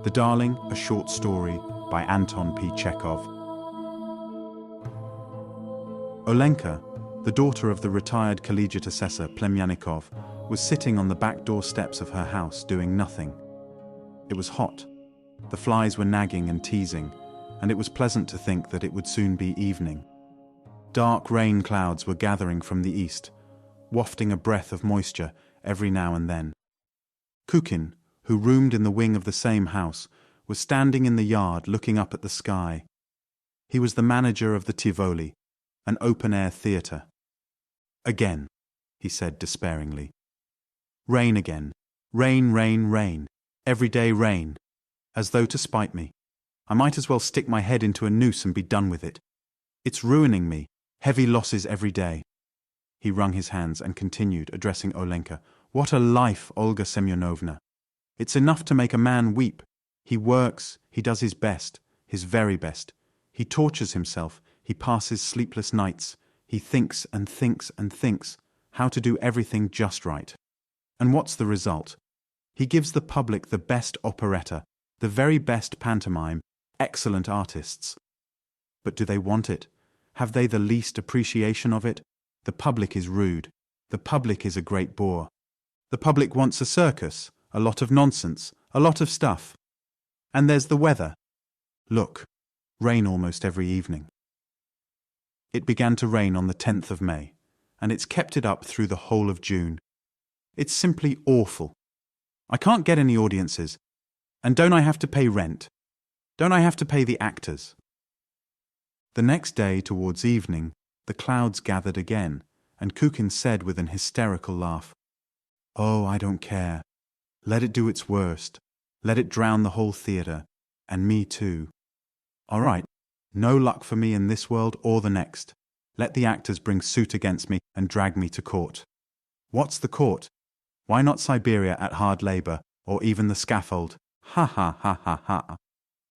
The Darling, a short story by Anton P. Chekhov. Olenka, the daughter of the retired collegiate assessor Plemyanikov, was sitting on the back door steps of her house doing nothing. It was hot. The flies were nagging and teasing, and it was pleasant to think that it would soon be evening. Dark rain clouds were gathering from the east, wafting a breath of moisture every now and then. Kukin, who roomed in the wing of the same house, was standing in the yard looking up at the sky. He was the manager of the Tivoli, an open-air theatre. "Again," he said despairingly. "Rain again. Rain, rain, rain. Every day rain. As though to spite me. I might as well stick my head into a noose and be done with it. It's ruining me. Heavy losses every day." He wrung his hands and continued, addressing Olenka. "What a life, Olga Semyonovna! It's enough to make a man weep. He works, he does his best, his very best. He tortures himself, he passes sleepless nights. He thinks and thinks and thinks how to do everything just right. And what's the result? He gives the public the best operetta, the very best pantomime, excellent artists. But do they want it? Have they the least appreciation of it? The public is rude. The public is a great bore. The public wants a circus, a lot of nonsense, a lot of stuff. And there's the weather. Look, rain almost every evening." It began to rain on the 10th of May, and it's kept it up through the whole of June. It's simply awful. I can't get any audiences. And don't I have to pay rent? Don't I have to pay the actors? The next day, towards evening, the clouds gathered again, and Kukin said with an hysterical laugh, "Oh, I don't care. Let it do its worst. Let it drown the whole theatre, and me too. All right, no luck for me in this world or the next. Let the actors bring suit against me and drag me to court. What's the court? Why not Siberia at hard labor, or even the scaffold? Ha ha ha ha ha."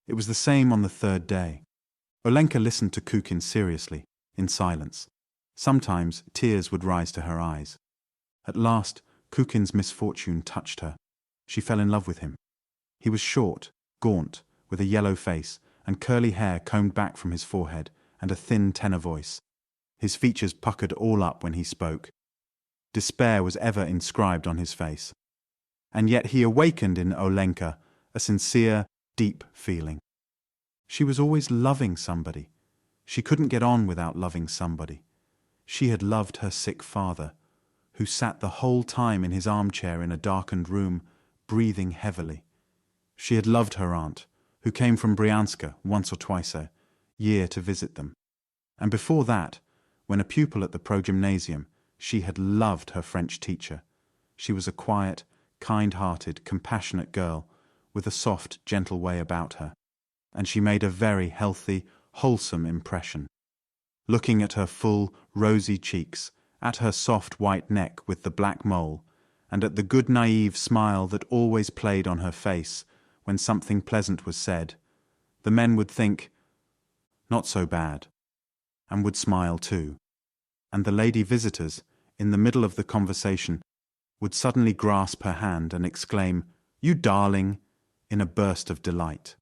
It was the same on the third day. Olenka listened to Kukin seriously, in silence. Sometimes tears would rise to her eyes. At last, Kukin's misfortune touched her. She fell in love with him. He was short, gaunt, with a yellow face, and curly hair combed back from his forehead, and a thin tenor voice. His features puckered all up when he spoke. Despair was ever inscribed on his face. And yet he awakened in Olenka a sincere, deep feeling. She was always loving somebody. She couldn't get on without loving somebody. She had loved her sick father, who sat the whole time in his armchair in a darkened room, breathing heavily. She had loved her aunt, who came from Bryanska once or twice a year to visit them. And before that, when a pupil at the progymnasium, she had loved her French teacher. She was a quiet, kind-hearted, compassionate girl, with a soft, gentle way about her, and she made a very healthy, wholesome impression. Looking at her full, rosy cheeks, at her soft white neck with the black mole, and at the good naive smile that always played on her face when something pleasant was said, the men would think, "Not so bad," and would smile too. And the lady visitors, in the middle of the conversation, would suddenly grasp her hand and exclaim, "You darling," in a burst of delight.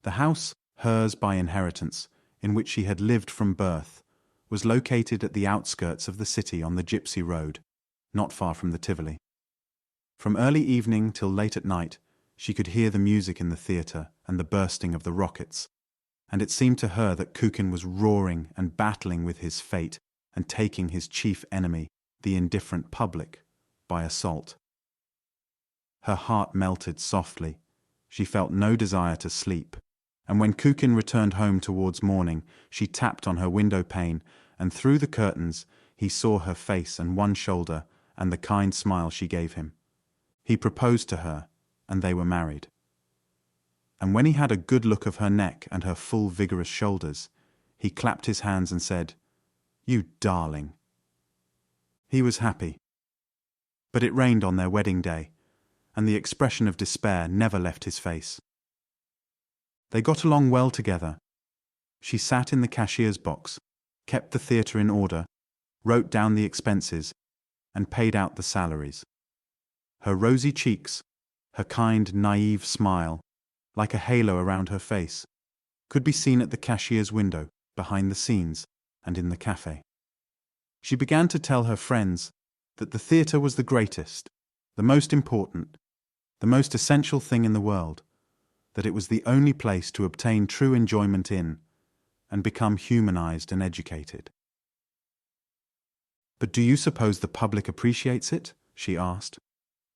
The house, hers by inheritance, in which she had lived from birth, was located at the outskirts of the city on the Gypsy Road, not far from the Tivoli. From early evening till late at night, she could hear the music in the theatre and the bursting of the rockets, and it seemed to her that Kukin was roaring and battling with his fate and taking his chief enemy, the indifferent public, by assault. Her heart melted softly. She felt no desire to sleep, and when Kukin returned home towards morning, she tapped on her window pane, and through the curtains he saw her face and one shoulder and the kind smile she gave him. He proposed to her, and they were married. And when he had a good look of her neck and her full vigorous shoulders, he clapped his hands and said, "You darling." He was happy. But it rained on their wedding day, and the expression of despair never left his face. They got along well together. She sat in the cashier's box, kept the theatre in order, wrote down the expenses, and paid out the salaries. Her rosy cheeks, her kind, naive smile, like a halo around her face, could be seen at the cashier's window, behind the scenes, and in the cafe. She began to tell her friends that the theatre was the greatest, the most important, the most essential thing in the world, that it was the only place to obtain true enjoyment in and become humanized and educated. "But do you suppose the public appreciates it?" she asked.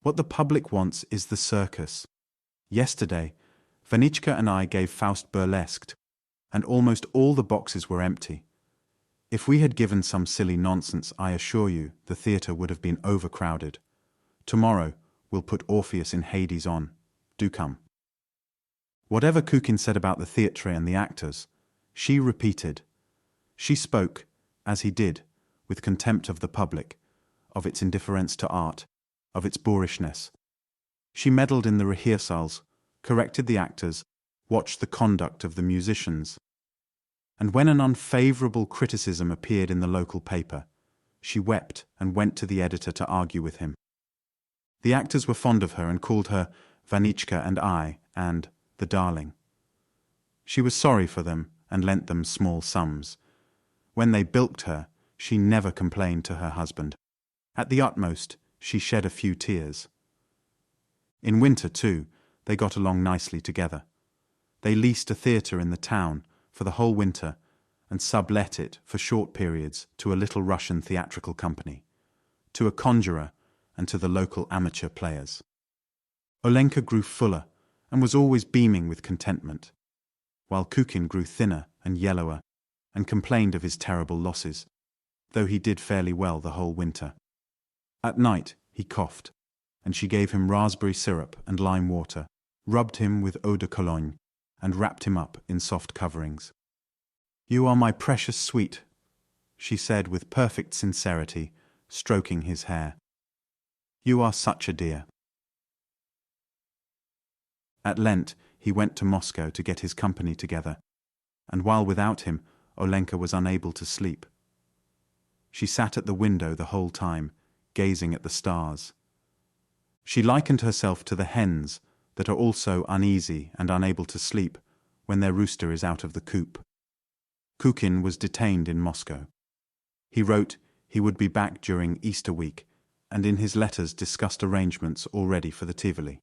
"What the public wants is the circus. Yesterday, Vanichka and I gave Faust Burlesqued, and almost all the boxes were empty. If we had given some silly nonsense, I assure you, the theatre would have been overcrowded. Tomorrow, we'll put Orpheus in Hades on. Do come." Whatever Kukin said about the theatre and the actors, she repeated. She spoke, as he did, with contempt of the public, of its indifference to art, of its boorishness. She meddled in the rehearsals, corrected the actors, watched the conduct of the musicians. And when an unfavorable criticism appeared in the local paper, she wept and went to the editor to argue with him. The actors were fond of her and called her Vanichka and the darling. She was sorry for them and lent them small sums. When they bilked her, she never complained to her husband. At the utmost, she shed a few tears. In winter, too, they got along nicely together. They leased a theatre in the town for the whole winter and sublet it for short periods to a little Russian theatrical company, to a conjurer, and to the local amateur players. Olenka grew fuller and was always beaming with contentment, while Kukin grew thinner and yellower and complained of his terrible losses, though he did fairly well the whole winter. At night he coughed, and she gave him raspberry syrup and lime water, rubbed him with eau de Cologne, and wrapped him up in soft coverings. "You are my precious sweet," she said with perfect sincerity, stroking his hair. "You are such a dear." At Lent he went to Moscow to get his company together, and while without him, Olenka was unable to sleep. She sat at the window the whole time, gazing at the stars. She likened herself to the hens that are also uneasy and unable to sleep when their rooster is out of the coop. Kukin was detained in Moscow. He wrote he would be back during Easter week, and in his letters discussed arrangements already for the Tivoli.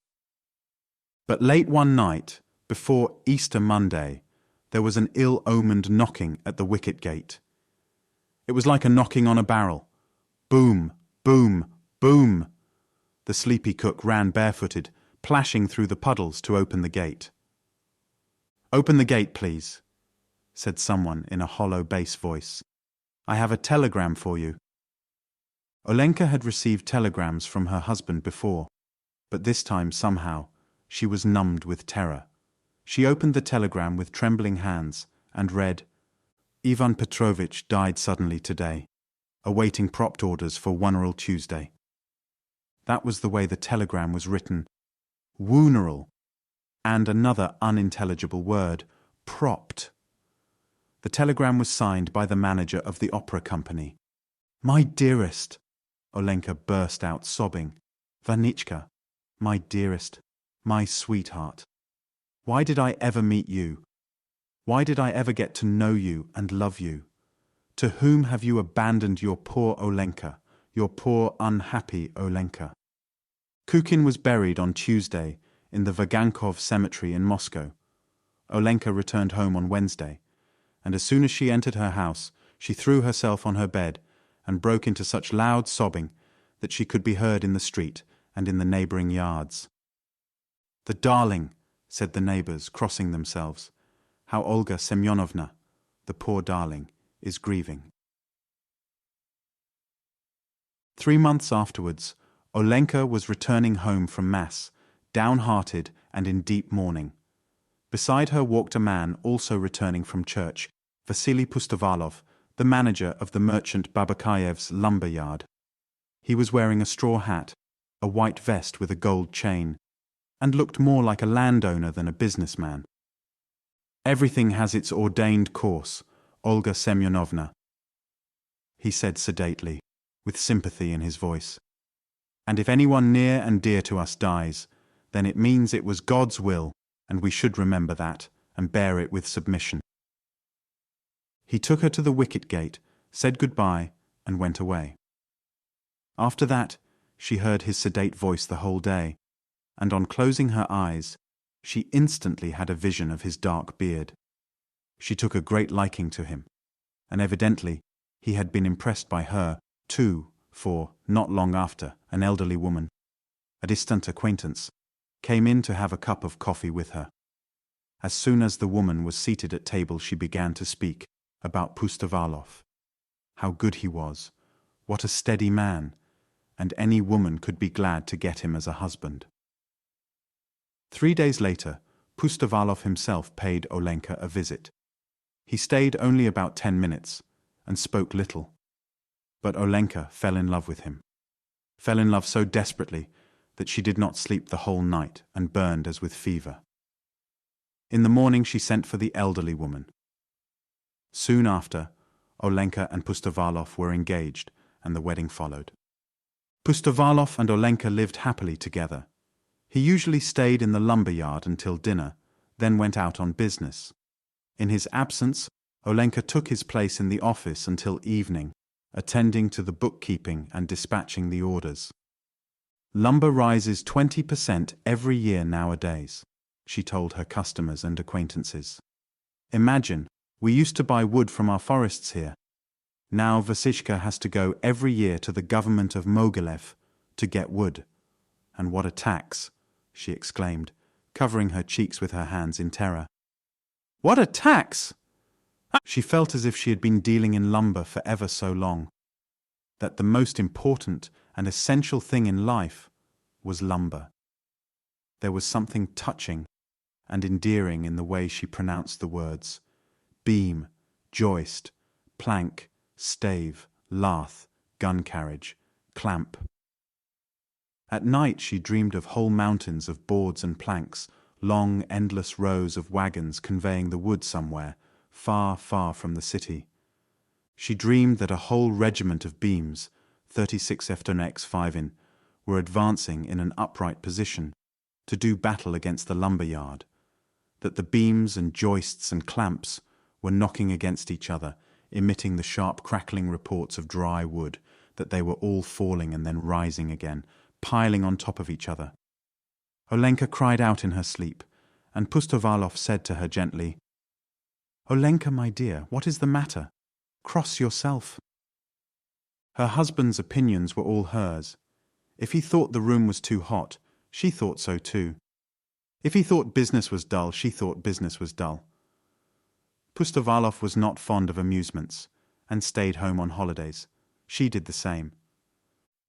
But late one night, before Easter Monday, there was an ill-omened knocking at the wicket gate. It was like a knocking on a barrel. Boom, boom, boom. The sleepy cook ran barefooted, plashing through the puddles to open the gate. "Open the gate, please," said someone in a hollow bass voice. "I have a telegram for you." Olenka had received telegrams from her husband before, but this time somehow she was numbed with terror. She opened the telegram with trembling hands and read, "Ivan Petrovich died suddenly today, awaiting propt orders for Wuneral Tuesday." That was the way the telegram was written. Wuneral, and another unintelligible word, propt. The telegram was signed by the manager of the opera company. "My dearest," Olenka burst out sobbing. "Vanichka, my dearest, my sweetheart. Why did I ever meet you? Why did I ever get to know you and love you? To whom have you abandoned your poor Olenka, your poor unhappy Olenka?" Kukin was buried on Tuesday in the Vagankov cemetery in Moscow. Olenka returned home on Wednesday, and as soon as she entered her house, she threw herself on her bed and broke into such loud sobbing that she could be heard in the street and in the neighboring yards. "The darling," said the neighbors, crossing themselves. "How Olga Semyonovna, the poor darling, is grieving." 3 months afterwards, Olenka was returning home from Mass, downhearted and in deep mourning. Beside her walked a man also returning from church, Vasily Pustovalov, the manager of the merchant Babakayev's lumber yard. He was wearing a straw hat, a white vest with a gold chain, and looked more like a landowner than a businessman. "Everything has its ordained course, Olga Semyonovna," he said sedately, with sympathy in his voice. "And if anyone near and dear to us dies, then it means it was God's will, and we should remember that and bear it with submission. He took her to the wicket gate, said goodbye, and went away. After that, she heard his sedate voice the whole day, and on closing her eyes, she instantly had a vision of his dark beard. She took a great liking to him, and evidently he had been impressed by her, too, for, not long after, an elderly woman, a distant acquaintance, came in to have a cup of coffee with her. As soon as the woman was seated at table, she began to speak about Pustovalov. How good he was, what a steady man, and any woman could be glad to get him as a husband. 3 days later, Pustovalov himself paid Olenka a visit. He stayed only about 10 minutes and spoke little. But Olenka fell in love with him. Fell in love so desperately that she did not sleep the whole night and burned as with fever. In the morning she sent for the elderly woman. Soon after, Olenka and Pustovalov were engaged, and the wedding followed. Pustovalov and Olenka lived happily together. He usually stayed in the lumber yard until dinner, then went out on business. In his absence, Olenka took his place in the office until evening, attending to the bookkeeping and dispatching the orders. Lumber rises 20% every year nowadays, she told her customers and acquaintances. Imagine, we used to buy wood from our forests here. Now Vasishka has to go every year to the government of Mogilev to get wood. And what a tax, she exclaimed, covering her cheeks with her hands in terror. What a tax! She felt as if she had been dealing in lumber for ever so long. That the most important and essential thing in life was lumber. There was something touching and endearing in the way she pronounced the words: beam, joist, plank, stave, lath, gun carriage, clamp. At night she dreamed of whole mountains of boards and planks, long, endless rows of wagons conveying the wood somewhere, far, far from the city. She dreamed that a whole regiment of beams, 36 Eftoneks 5-in, were advancing in an upright position to do battle against the lumber yard, that the beams and joists and clamps were knocking against each other, emitting the sharp crackling reports of dry wood, that they were all falling and then rising again, piling on top of each other. Olenka cried out in her sleep, and Pustovalov said to her gently, "Olenka, my dear, what is the matter? Cross yourself." Her husband's opinions were all hers. If he thought the room was too hot, she thought so too. If he thought business was dull, she thought business was dull. Pustovalov was not fond of amusements, and stayed home on holidays. She did the same.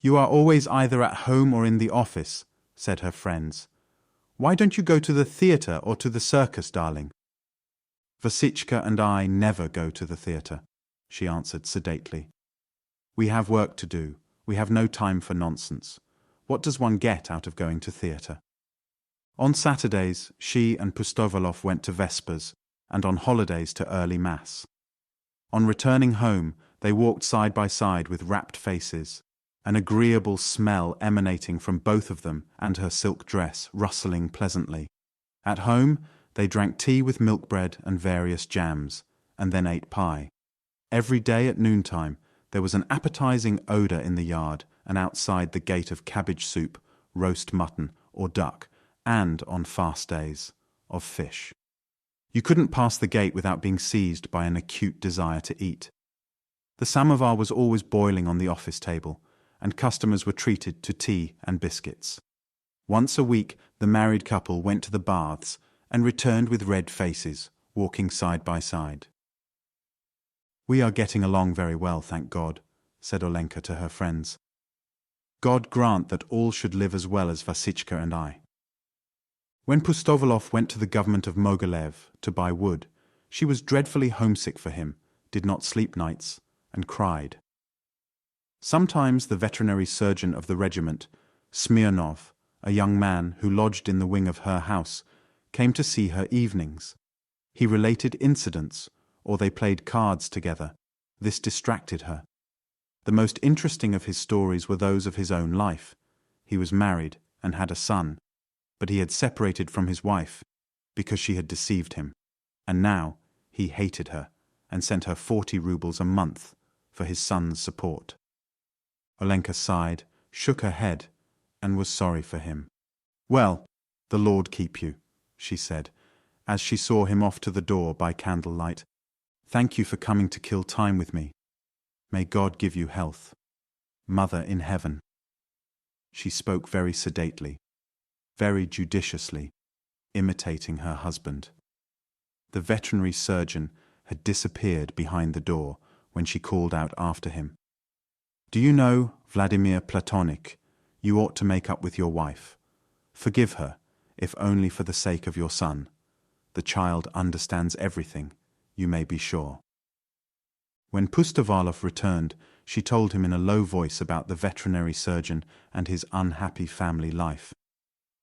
"You are always either at home or in the office," said her friends. "Why don't you go to the theatre or to the circus, darling?" "Vasitchka and I never go to the theatre," she answered sedately. "We have work to do. We have no time for nonsense. What does one get out of going to theatre?" On Saturdays, she and Pustovalov went to vespers, and on holidays to early mass. On returning home, they walked side by side with rapt faces, an agreeable smell emanating from both of them and her silk dress rustling pleasantly. At home, they drank tea with milk bread and various jams, and then ate pie. Every day at noontime, there was an appetizing odor in the yard and outside the gate of cabbage soup, roast mutton or duck, and, on fast days, of fish. You couldn't pass the gate without being seized by an acute desire to eat. The samovar was always boiling on the office table, and customers were treated to tea and biscuits. Once a week, the married couple went to the baths and returned with red faces, walking side by side. "We are getting along very well, thank God," said Olenka to her friends. "God grant that all should live as well as Vasitchka and I." When Pustovalov went to the government of Mogilev to buy wood, she was dreadfully homesick for him, did not sleep nights, and cried. Sometimes the veterinary surgeon of the regiment, Smirnov, a young man who lodged in the wing of her house, came to see her evenings. He related incidents, or they played cards together. This distracted her. The most interesting of his stories were those of his own life. He was married and had a son, but he had separated from his wife, because she had deceived him, and now he hated her and sent her 40 rubles a month for his son's support. Olenka sighed, shook her head, and was sorry for him. "Well, the Lord keep you," she said, as she saw him off to the door by candlelight. "Thank you for coming to kill time with me. May God give you health. Mother in heaven." She spoke very sedately, very judiciously, imitating her husband. The veterinary surgeon had disappeared behind the door when she called out after him, "Do you know, Vladimir Platonych, you ought to make up with your wife. Forgive her, if only for the sake of your son. The child understands everything, you may be sure." When Pustovalov returned, she told him in a low voice about the veterinary surgeon and his unhappy family life.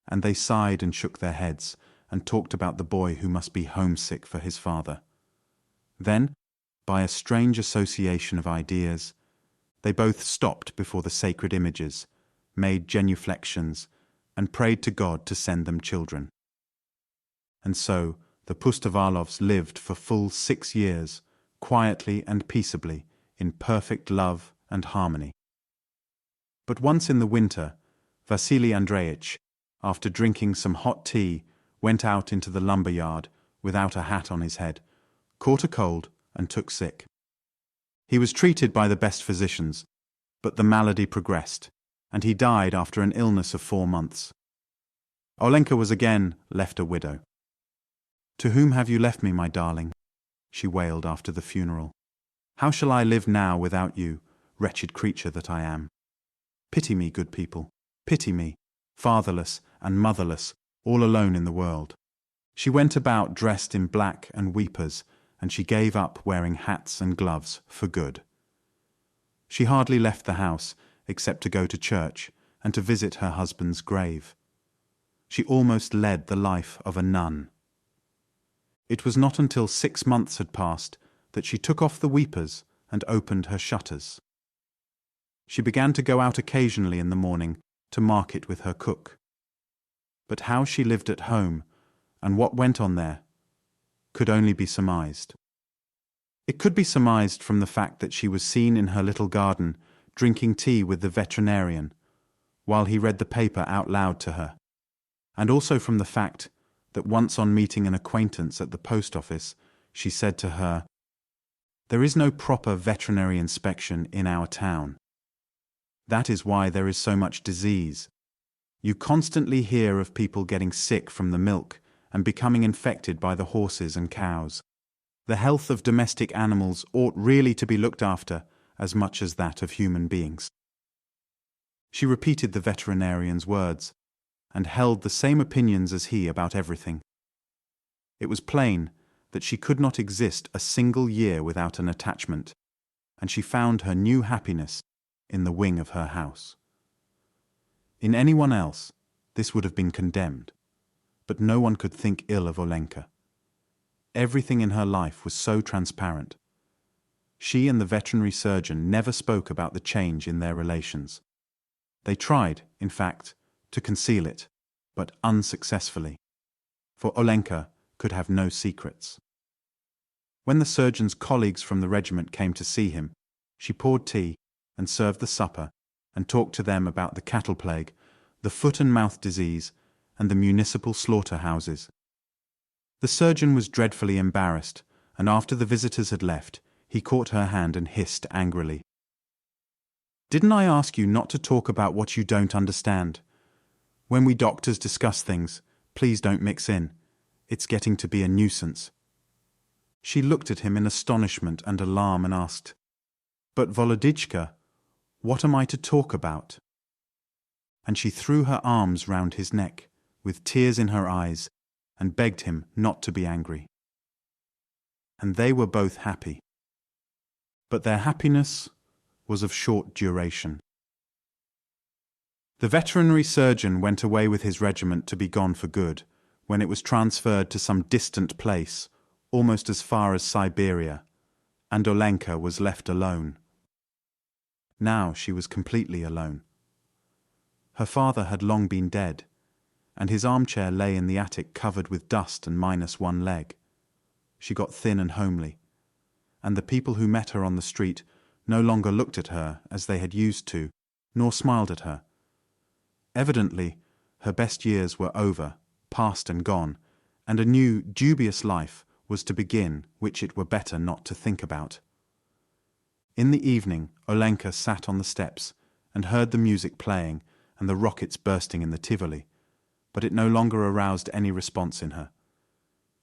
And they sighed and shook their heads and talked about the boy who must be homesick for his father. Then, by a strange association of ideas, they both stopped before the sacred images, made genuflections, and prayed to God to send them children. And so the Pustovalovs lived for full 6 years, quietly and peaceably, in perfect love and harmony. But once in the winter, Vasily Andreitch, after drinking some hot tea, went out into the lumber yard without a hat on his head, caught a cold, and took sick. He was treated by the best physicians, but the malady progressed, and he died after an illness of 4 months. Olenka was again left a widow. "To whom have you left me, my darling?" she wailed after the funeral. "How shall I live now without you, wretched creature that I am? Pity me, good people, pity me, fatherless and motherless, all alone in the world." She went about dressed in black and weepers, and she gave up wearing hats and gloves for good. She hardly left the house, except to go to church and to visit her husband's grave. She almost led the life of a nun. It was not until 6 months had passed that she took off the weepers and opened her shutters. She began to go out occasionally in the morning to market with her cook. But how she lived at home, and what went on there, could only be surmised. It could be surmised from the fact that she was seen in her little garden drinking tea with the veterinarian, while he read the paper out loud to her, and also from the fact that once on meeting an acquaintance at the post office, she said to her, "There is no proper veterinary inspection in our town. That is why there is so much disease. You constantly hear of people getting sick from the milk and becoming infected by the horses and cows. The health of domestic animals ought really to be looked after as much as that of human beings." She repeated the veterinarian's words, and held the same opinions as he about everything. It was plain that she could not exist a single year without an attachment, and she found her new happiness in the wing of her house. In anyone else, this would have been condemned, but no one could think ill of Olenka. Everything in her life was so transparent. She and the veterinary surgeon never spoke about the change in their relations. They tried, in fact, to conceal it, but unsuccessfully, for Olenka could have no secrets. When the surgeon's colleagues from the regiment came to see him, she poured tea and served the supper and talked to them about the cattle plague, the foot and mouth disease, and the municipal slaughterhouses. The surgeon was dreadfully embarrassed, and after the visitors had left, he caught her hand and hissed angrily, "Didn't I ask you not to talk about what you don't understand? When we doctors discuss things, please don't mix in. It's getting to be a nuisance." She looked at him in astonishment and alarm and asked, "But Volodyczka, what am I to talk about?" And she threw her arms round his neck, with tears in her eyes, and begged him not to be angry. And they were both happy. But their happiness was of short duration. The veterinary surgeon went away with his regiment to be gone for good, when it was transferred to some distant place, almost as far as Siberia, and Olenka was left alone. Now she was completely alone. Her father had long been dead, and his armchair lay in the attic covered with dust and minus one leg. She got thin and homely, and the people who met her on the street no longer looked at her as they had used to, nor smiled at her. Evidently, her best years were over, past and gone, and a new, dubious life was to begin which it were better not to think about. In the evening, Olenka sat on the steps and heard the music playing and the rockets bursting in the Tivoli, but it no longer aroused any response in her.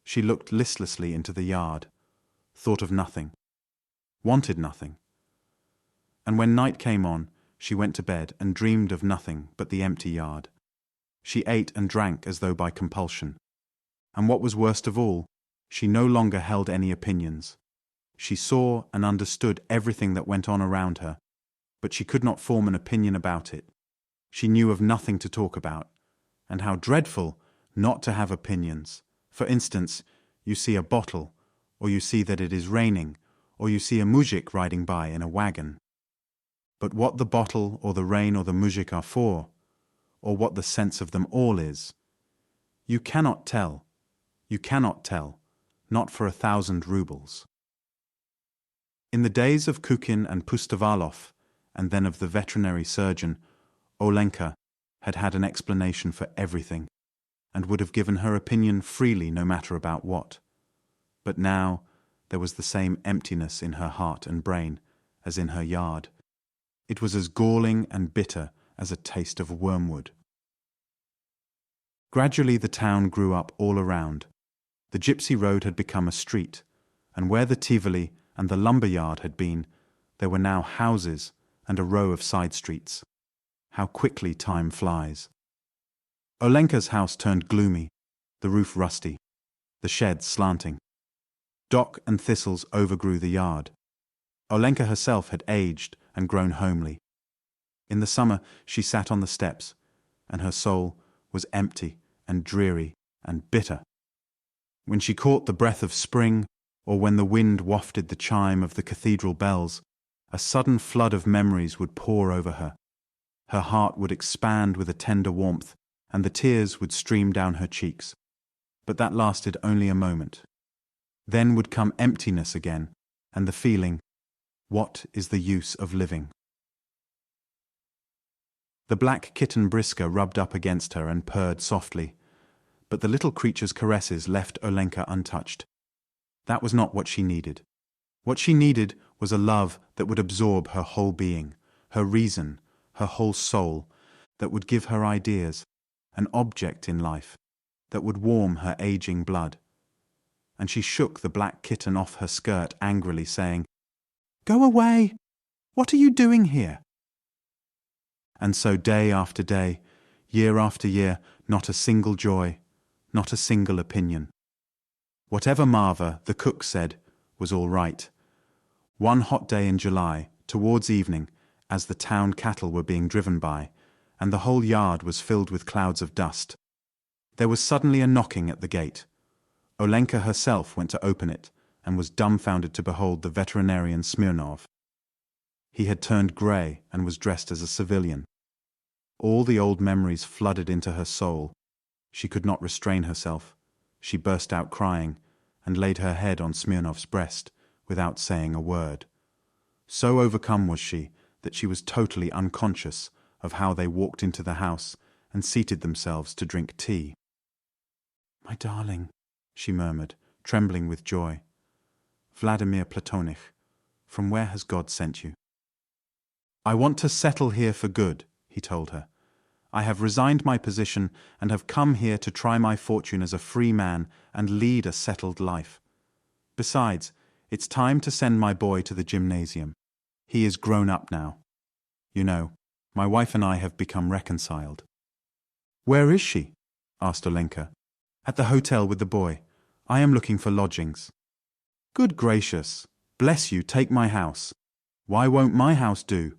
She looked listlessly into the yard, thought of nothing, wanted nothing. And when night came on, she went to bed and dreamed of nothing but the empty yard. She ate and drank as though by compulsion. And what was worst of all, she no longer held any opinions. She saw and understood everything that went on around her, but she could not form an opinion about it. She knew of nothing to talk about. And how dreadful not to have opinions. For instance, you see a bottle, or you see that it is raining, or you see a mujik riding by in a wagon. But what the bottle or the rain or the mujik are for, or what the sense of them all is, you cannot tell. You cannot tell, not for 1,000 rubles. In the days of Kukin and Pustovalov, and then of the veterinary surgeon, Olenka had had an explanation for everything, and would have given her opinion freely no matter about what. But now there was the same emptiness in her heart and brain as in her yard. It was as galling and bitter as a taste of wormwood. Gradually the town grew up all around. The gypsy road had become a street, and where the Tivoli and the lumber yard had been, there were now houses and a row of side streets. How quickly time flies. Olenka's house turned gloomy, the roof rusty, the sheds slanting. Dock and thistles overgrew the yard. Olenka herself had aged and grown homely. In the summer she sat on the steps, and her soul was empty and dreary and bitter. When she caught the breath of spring, or when the wind wafted the chime of the cathedral bells, a sudden flood of memories would pour over her. Her heart would expand with a tender warmth, and the tears would stream down her cheeks. But that lasted only a moment. Then would come emptiness again, and the feeling, what is the use of living? The black kitten Briska rubbed up against her and purred softly, but the little creature's caresses left Olenka untouched. That was not what she needed. What she needed was a love that would absorb her whole being, her reason, her whole soul, that would give her ideas, an object in life, that would warm her aging blood. And she shook the black kitten off her skirt angrily, saying, "Go away! What are you doing here?" And so day after day, year after year, not a single joy, not a single opinion. Whatever Marva, the cook, said was all right. One hot day in July, towards evening, as the town cattle were being driven by, and the whole yard was filled with clouds of dust, there was suddenly a knocking at the gate. Olenka herself went to open it, and was dumbfounded to behold the veterinarian Smirnov. He had turned grey and was dressed as a civilian. All the old memories flooded into her soul. She could not restrain herself. She burst out crying, and laid her head on Smirnov's breast, without saying a word. So overcome was she that she was totally unconscious of how they walked into the house and seated themselves to drink tea. "My darling," she murmured, trembling with joy. "Vladimir Platonich, from where has God sent you?" "I want to settle here for good," he told her. "I have resigned my position and have come here to try my fortune as a free man and lead a settled life. Besides, it's time to send my boy to the gymnasium. He is grown up now. You know, my wife and I have become reconciled." "Where is she?" asked Olenka. "At the hotel with the boy. I am looking for lodgings." "Good gracious! Bless you, take my house. Why won't my house do?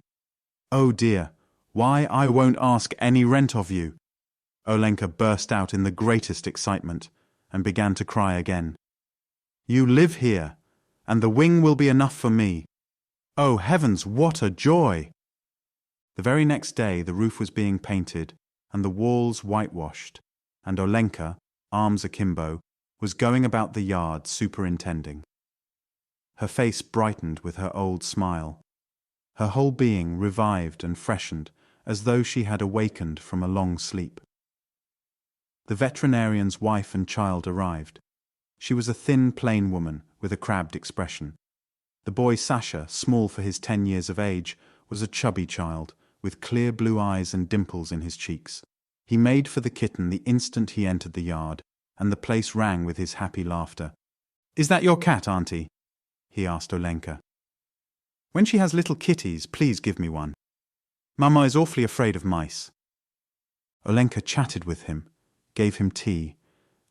Oh dear, why I won't ask any rent of you." Olenka burst out in the greatest excitement and began to cry again. "You live here, and the wing will be enough for me. Oh heavens, what a joy!" The very next day the roof was being painted and the walls whitewashed, and Olenka, arms akimbo, was going about the yard superintending. Her face brightened with her old smile. Her whole being revived and freshened, as though she had awakened from a long sleep. The veterinarian's wife and child arrived. She was a thin, plain woman with a crabbed expression. The boy Sasha, small for his 10 years of age, was a chubby child, with clear blue eyes and dimples in his cheeks. He made for the kitten the instant he entered the yard, and the place rang with his happy laughter. "Is that your cat, Auntie?" he asked Olenka. "When she has little kitties, please give me one. Mama is awfully afraid of mice." Olenka chatted with him, gave him tea,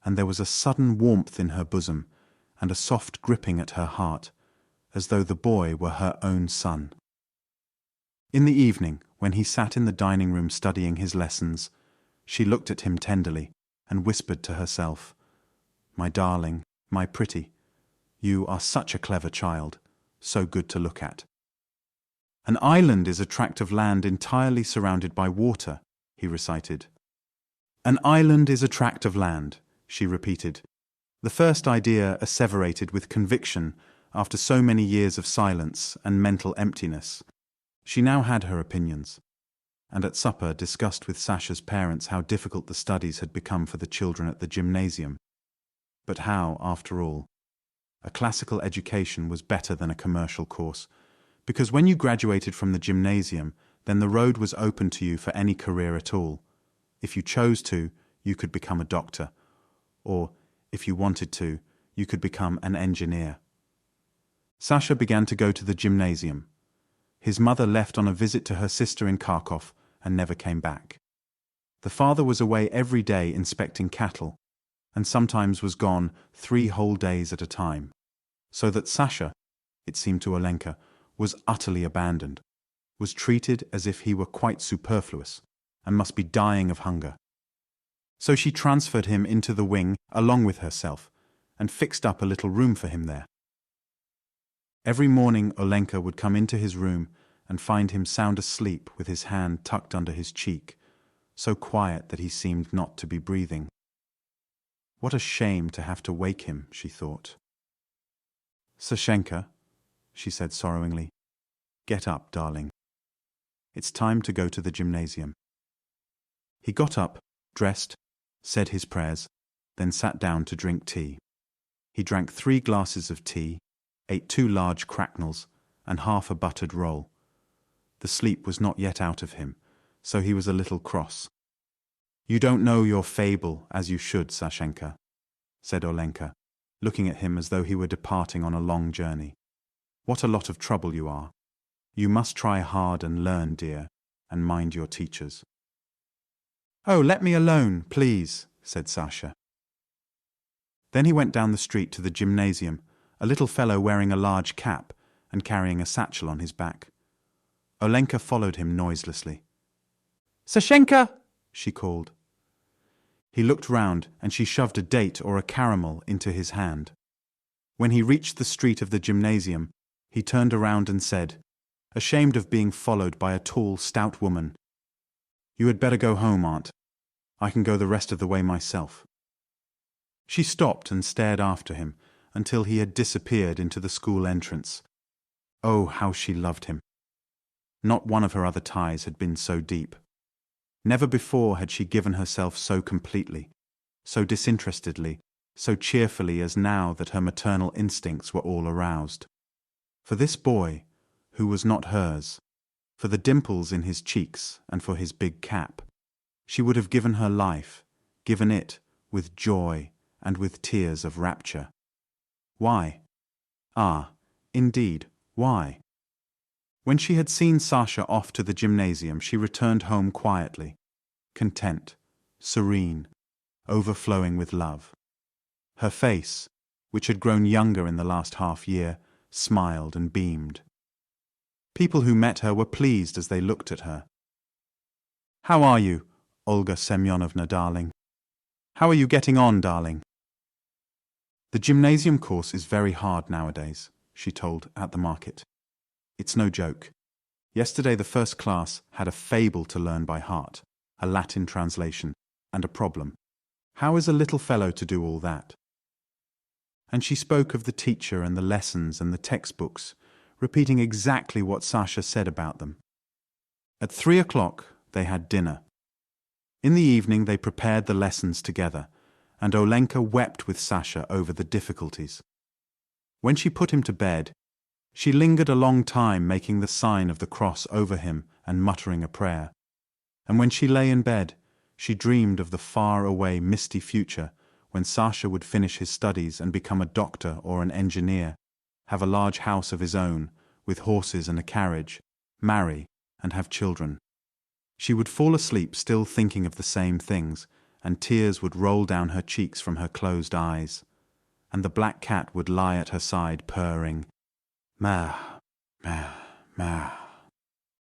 and there was a sudden warmth in her bosom and a soft gripping at her heart, as though the boy were her own son. In the evening, when he sat in the dining room studying his lessons, she looked at him tenderly and whispered to herself, "My darling, my pretty, you are such a clever child, so good to look at." "An island is a tract of land entirely surrounded by water," he recited. "An island is a tract of land," she repeated, the first idea asseverated with conviction after so many years of silence and mental emptiness. She now had her opinions, and at supper discussed with Sasha's parents how difficult the studies had become for the children at the gymnasium. But how, after all, a classical education was better than a commercial course, because when you graduated from the gymnasium, then the road was open to you for any career at all. If you chose to, you could become a doctor, or, if you wanted to, you could become an engineer. Sasha began to go to the gymnasium. His mother left on a visit to her sister in Chekhov and never came back. The father was away every day inspecting cattle, and sometimes was gone 3 whole days at a time, so that Sasha, it seemed to Olenka, was utterly abandoned, was treated as if he were quite superfluous, and must be dying of hunger. So she transferred him into the wing along with herself, and fixed up a little room for him there. Every morning Olenka would come into his room and find him sound asleep with his hand tucked under his cheek, so quiet that he seemed not to be breathing. What a shame to have to wake him, she thought. "Sashenka," she said sorrowingly, "get up, darling. It's time to go to the gymnasium." He got up, dressed, said his prayers, then sat down to drink tea. He drank 3 glasses of tea, ate 2 large cracknels, and half a buttered roll. The sleep was not yet out of him, so he was a little cross. "You don't know your fable as you should, Sashenka," said Olenka, looking at him as though he were departing on a long journey. "What a lot of trouble you are. You must try hard and learn, dear, and mind your teachers." "Oh, let me alone, please," said Sasha. Then he went down the street to the gymnasium, a little fellow wearing a large cap and carrying a satchel on his back. Olenka followed him noiselessly. "Sashenka!" she called. He looked round, and she shoved a date or a caramel into his hand. When he reached the street of the gymnasium, he turned around and said, ashamed of being followed by a tall, stout woman, "You had better go home, Aunt. I can go the rest of the way myself." She stopped and stared after him until he had disappeared into the school entrance. Oh, how she loved him! Not one of her other ties had been so deep. Never before had she given herself so completely, so disinterestedly, so cheerfully as now that her maternal instincts were all aroused. For this boy, who was not hers, for the dimples in his cheeks and for his big cap, she would have given her life, given it with joy and with tears of rapture. Why? Ah, indeed, why? When she had seen Sasha off to the gymnasium, she returned home quietly, content, serene, overflowing with love. Her face, which had grown younger in the last half-year, smiled and beamed. People who met her were pleased as they looked at her. "How are you, Olga Semyonovna, darling? How are you getting on, darling?" "The gymnasium course is very hard nowadays," she told at the market. "It's no joke. Yesterday the first class had a fable to learn by heart, a Latin translation, and a problem. How is a little fellow to do all that? And she spoke of the teacher and the lessons and the textbooks, repeating exactly what Sasha said about them. At 3 o'clock, they had dinner. In the evening, they prepared the lessons together, and Olenka wept with Sasha over the difficulties. When she put him to bed, she lingered a long time making the sign of the cross over him and muttering a prayer. And when she lay in bed, she dreamed of the far-away misty future when Sasha would finish his studies and become a doctor or an engineer, have a large house of his own, with horses and a carriage, marry, and have children. She would fall asleep still thinking of the same things, and tears would roll down her cheeks from her closed eyes, and the black cat would lie at her side purring, "Ma, ma, ma."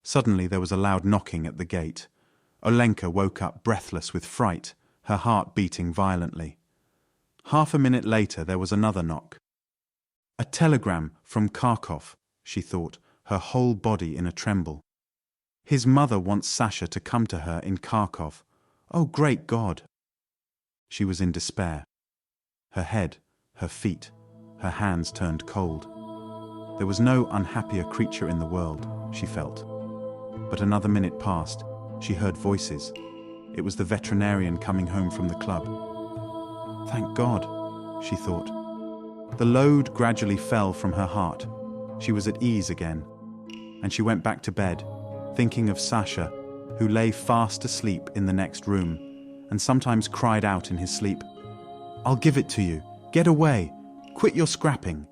Suddenly there was a loud knocking at the gate. Olenka woke up breathless with fright, her heart beating violently. Half a minute later there was another knock. A telegram from Chekhov, she thought, her whole body in a tremble. His mother wants Sasha to come to her in Chekhov. Oh, great God! She was in despair. Her head, her feet, her hands turned cold. There was no unhappier creature in the world, she felt. But another minute passed. She heard voices. It was the veterinarian coming home from the club. Thank God, she thought. The load gradually fell from her heart. She was at ease again. And she went back to bed, thinking of Sasha, who lay fast asleep in the next room, and sometimes cried out in his sleep, "I'll give it to you. Get away. Quit your scrapping."